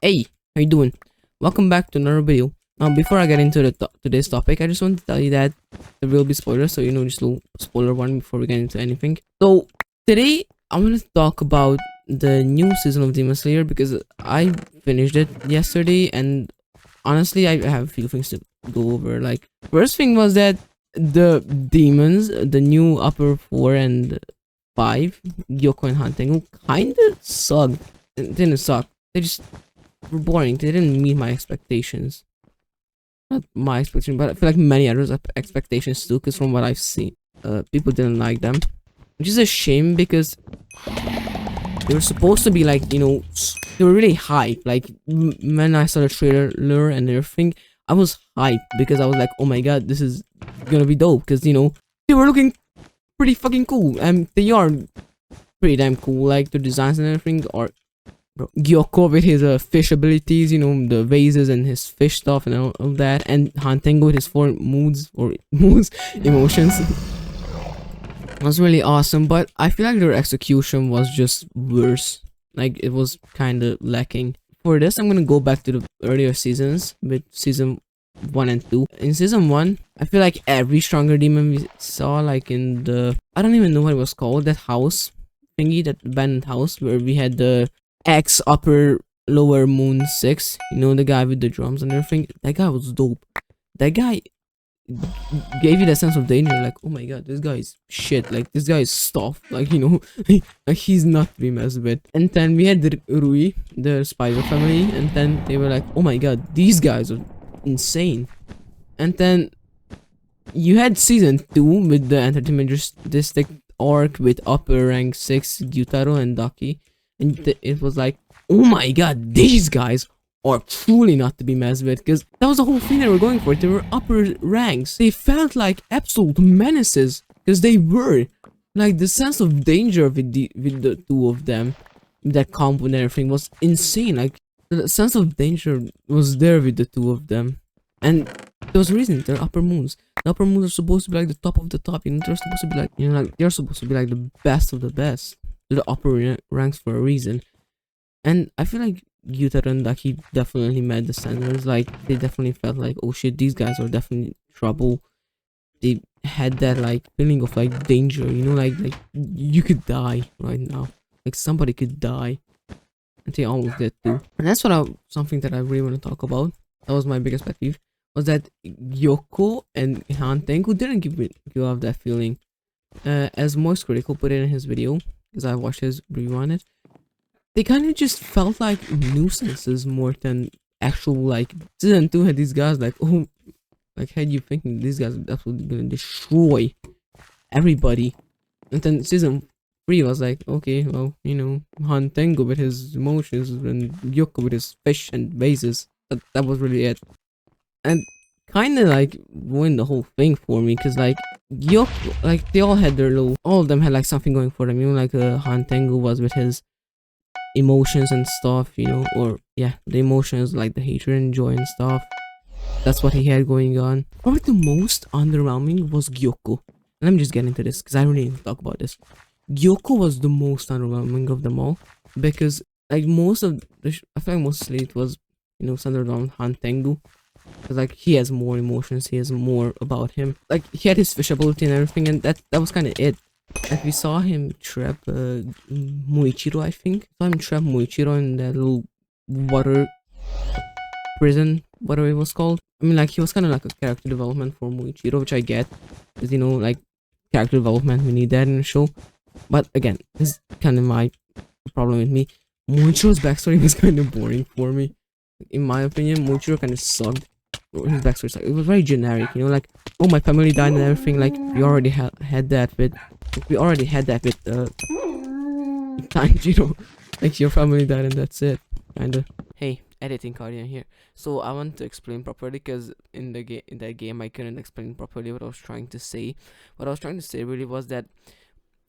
Hey, how you doing? Welcome back to another video. Now, before I get into today's topic, I just want to tell you that there will be spoilers, so just a little spoiler warning before we get into anything. So today, I want to talk about the new season of Demon Slayer because I finished it yesterday, and honestly, I have a few things to go over. Like, first thing was that the demons, the new upper 4 and 5, Gyoko and Hantengu, kinda sucked. It didn't suck. They just were boring. They didn't meet my expectations. Not my expectations, but I feel like many others' expectations too. Because from what I've seen, people didn't like them, which is a shame because they were supposed to be like they were really hype. Like when I saw the trailer and everything, I was hyped because I was like, oh my god, this is gonna be dope. Because they were looking pretty fucking cool, and they are pretty damn cool. Like the designs and everything are. Bro, Gyoko with his fish abilities, the vases and his fish stuff and all that, and Hantengo with his 4 moods or moods emotions was really awesome. But I feel like their execution was just worse. Like it was kind of lacking. For this, I'm gonna go back to the earlier seasons with season 1 and 2. In season 1, I feel like every stronger demon we saw, like in the I don't even know what it was called, that house thingy, that abandoned house where we had the X upper lower moon 6, the guy with the drums and everything. That guy was dope. That guy gave you that sense of danger, like, oh my god, this guy is shit, like this guy is stuff, like like he's not to be messed with. And then we had the Rui, the spider family, and then they were like, oh my god, these guys are insane. And then you had season 2 with the entertainment district arc with upper rank 6 Gyutaro and Daki, and it was like, oh my god, these guys are truly not to be messed with, because that was the whole thing they were going for. They were upper ranks. They felt like absolute menaces, because they were. Like the sense of danger with the two of them, that combo and everything was insane. Like the sense of danger was there with the two of them, and there was a reason. They're upper moons. The upper moons are supposed to be like the top of the top. They're supposed to be like like they're supposed to be like the best of the best. They're the upper ranks for a reason. And I feel like Gyutaro and Daki definitely met the standards. Like they definitely felt like, oh shit, these guys are definitely trouble. They had that like feeling of like danger, like you could die right now. Like somebody could die. And they almost did too. And that's something that I really want to talk about. That was my biggest pet peeve. Was that Yoko and Hantenku didn't give off that feeling. As Moist Critical put it in his video, because I watched his review on it, they kind of just felt like nuisances more than actual, like, season 2 had these guys like, oh, like, had you thinking these guys are absolutely gonna destroy everybody. And then season 3 was like, okay, well, Hantengo with his emotions and Yoko with his fish and vases. That was really it. And kind of like ruined the whole thing for me, because like Yoko, like they all had their all of them had like something going for them, like Hantengo was with his emotions and stuff, or yeah, the emotions like the hatred and joy and stuff. That's what he had going on. Probably the most underwhelming was Gyoko. And let me just get into this because I really need to talk about this. Gyoko was the most underwhelming of them all, because like most of I feel like mostly it was centered on Hantengu, because like he has more emotions, he has more about him. Like he had his fish ability and everything, and that was kind of it. Like we saw him trap Muichiro, I think. Saw him trap Muichiro in that little water prison, whatever it was called. I mean, like he was kind of like a character development for Muichiro, which I get, because like character development, we need that in the show. But again, this is kind of my problem with me. Muichiro's backstory was kind of boring for me. In my opinion, Muichiro kind of sucked. His backstory, like, it was very generic, like, oh, my family died and everything. Like we already had that with Tanjiro. Like your family died and that's it, kinda. Hey, editing Guardian here. So I want to explain properly, because in that game I couldn't explain properly what I was trying to say. What I was trying to say really was that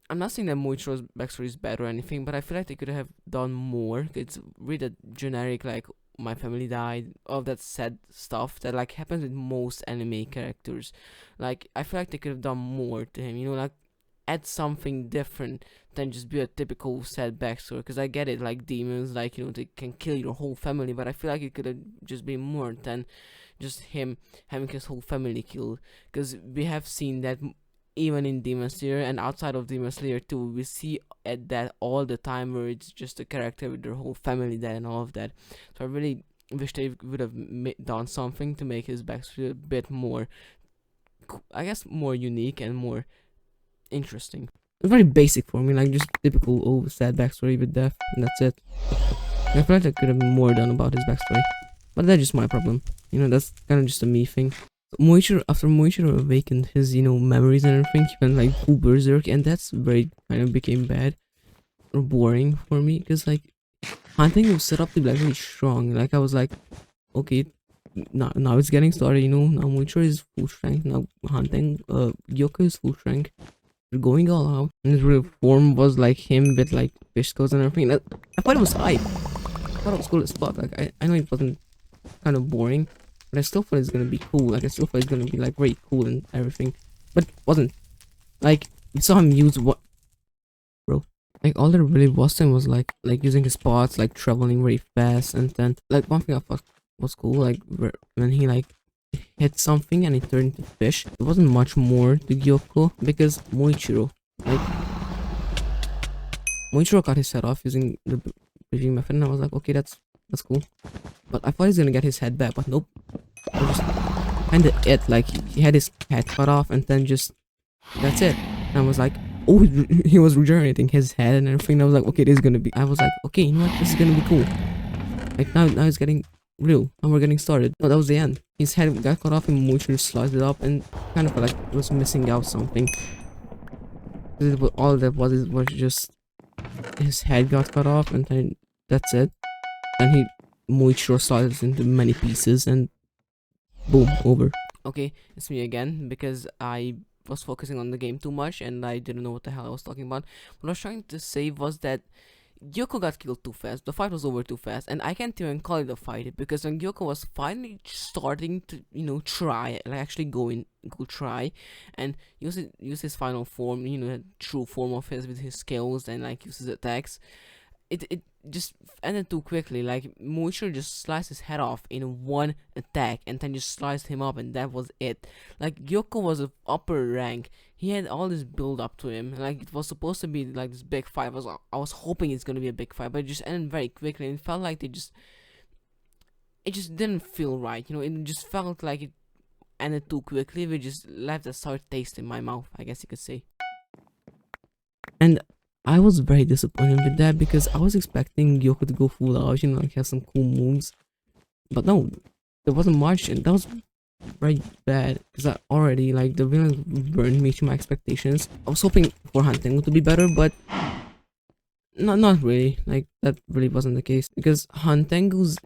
I'm not saying that Muichiro's backstory is bad or anything, but I feel like they could have done more. It's really generic, like my family died, all that sad stuff that like happens with most anime characters. Like I feel like they could have done more to him, like add something different than just be a typical sad backstory. Because I get it, like demons, like, you know, they can kill your whole family, but I feel like it could have just been more than just him having his whole family killed. Because we have seen that even in Demon Slayer and outside of Demon Slayer too, we see at that all the time where it's just a character with their whole family dead and all of that. So I really wish they would have done something to make his backstory a bit more, I guess, more unique and more interesting. It's very basic for me, like just typical old sad backstory with death, and that's it. I feel like there could have been more done about his backstory, but that's just my problem. You know, that's kind of just a me thing. Moichiro, after Moichiro awakened his, you know, memories and everything, he went like full berserk, and that's very kind of became bad or boring for me, because like hunting was set up to be like really strong. Like I was like, okay, now it's getting started, you know. Now Moichiro is full strength. Now hunting, Gyoko is full strength. We're going all out, and his real form was like him with like fish scales and everything. I thought it was hype. I thought it was cool as fuck. Like I know it wasn't kind of boring, but I still thought it's gonna be cool. Like I still thought it's gonna be like very cool and everything, but it wasn't. Like you saw him use what, bro? Like all that really was him was like using his spots, like traveling very fast, and then like one thing I thought was cool, like when he like hit something and it turned into fish. There wasn't much more to Gyoko because Moichiro cut his head off using the bridging method, and I was like, okay, that's cool. But I thought he's gonna get his head back, but nope. It was just kinda it. Like he had his head cut off, and then just that's it. And I was like, oh, he was regenerating his head and everything. And I was like, okay, this is gonna be. I was like, okay, you know what? This is gonna be cool. Like now it's getting real. Now we're getting started. No, that was the end. His head got cut off, and Moichiro sliced it up, and kind of felt like it was missing out something. All that was just his head got cut off, and then that's it. And Moichiro sliced into many pieces, and boom, over. Okay, it's me again because I was focusing on the game too much and I didn't know what the hell I was talking about. What I was trying to say was that Gyoko got killed too fast. The fight was over too fast, and I can't even call it a fight because when Gyoko was finally starting to, you know, try, like actually go try, and use his final form, you know, true form of his with his skills and like use his attacks, it just ended too quickly. Like Moichiro just sliced his head off in one attack and then just sliced him up, and that was it. Like Gyoko was of upper rank. He had all this build up to him. Like it was supposed to be like this big fight. I was hoping it's gonna be a big fight, but it just ended very quickly, and it felt like it just didn't feel right. You know, it just felt like it ended too quickly. We just left a sour taste in my mouth, I guess you could say. And I was very disappointed with that because I was expecting Gyoko to go full out, you know, like have some cool moves. But no, there wasn't much, and that was very bad because I already, like, the villain burned me to my expectations. I was hoping for Hantengo to be better, but not really. Like, that really wasn't the case because Hantengo's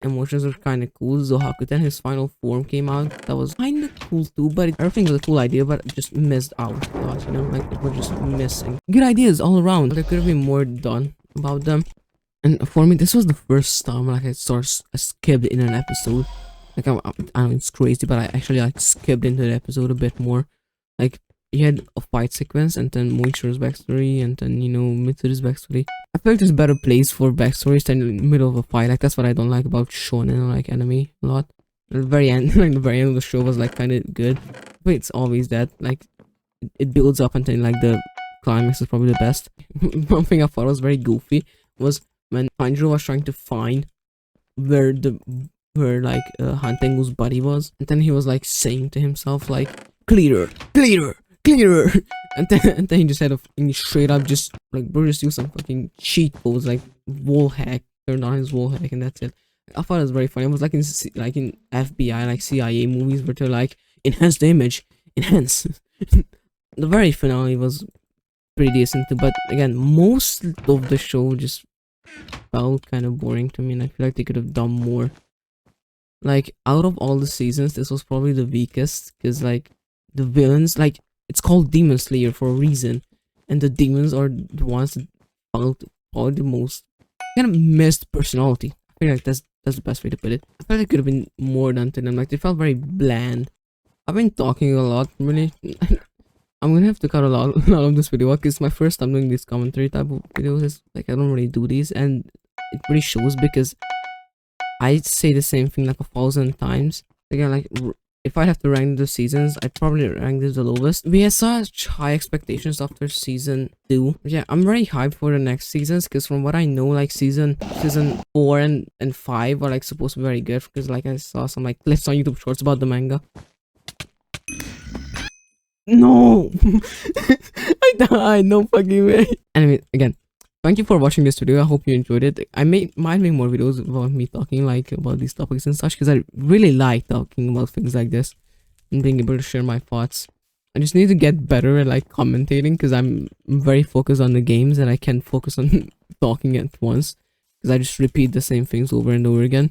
emotions were kind of cool. Zohakuten, his final form came out, that was kind of cool too, but everything was a cool idea, but it just missed out a lot, you know, like it was just missing good ideas all around. There could have been more done about them, and for me this was the first time like I skipped in an episode. Like I know it's crazy, but I actually like skipped into the episode a bit more. Like you had a fight sequence, and then Moichiro's backstory, and then, you know, Mitsuru's backstory. I feel like there's better place for backstories than in the middle of a fight. Like that's what I don't like about shonen or like anime a lot. At the very end, like the very end of the show was like kind of good, but it's always that, like it builds up, and then like the climax is probably the best. One thing I thought was very goofy was when Tanjiro was trying to find where Hantengo's body was, and then he was like saying to himself like, clearer, clearer, clearer, and then he just had straight up just like, bro, just use some fucking cheat codes like wall hack, turned on his wall hack, and that's it. I thought it was very funny. It was like in FBI, like CIA movies where they're like, enhance the image, enhance. The very finale was pretty decent too, but again, most of the show just felt kind of boring to me, and I feel like they could have done more. Like out of all the seasons, this was probably the weakest because like the villains, like it's called Demon Slayer for a reason, and the demons are the ones that felt probably the most kind of missed personality. I feel like that's the best way to put it. I felt it could have been more done to them. Like they felt very bland. I've been talking a lot, really. I'm gonna have to cut a lot, a lot of this video because it's my first time doing these commentary type of videos. It's like I don't really do these, and it really shows because I say the same thing like 1,000 times. Again, like if I have to rank the seasons, I'd probably rank this the lowest. We had such high expectations after season 2. Yeah, I'm very hyped for the next seasons because from what I know, like season 4 and 5 are like supposed to be very good because like I saw some like clips on YouTube Shorts about the manga. No! I died, no fucking way. Anyway, again, thank you for watching this video. I hope you enjoyed it. I might make more videos about me talking like about these topics and such because I really like talking about things like this and being able to share my thoughts. I just need to get better at like commentating because I'm very focused on the games and I can't focus on talking at once because I just repeat the same things over and over again.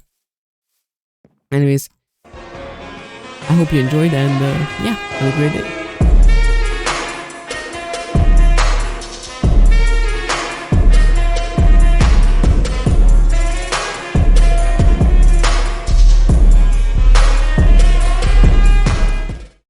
Anyways, I hope you enjoyed and yeah, have a great day.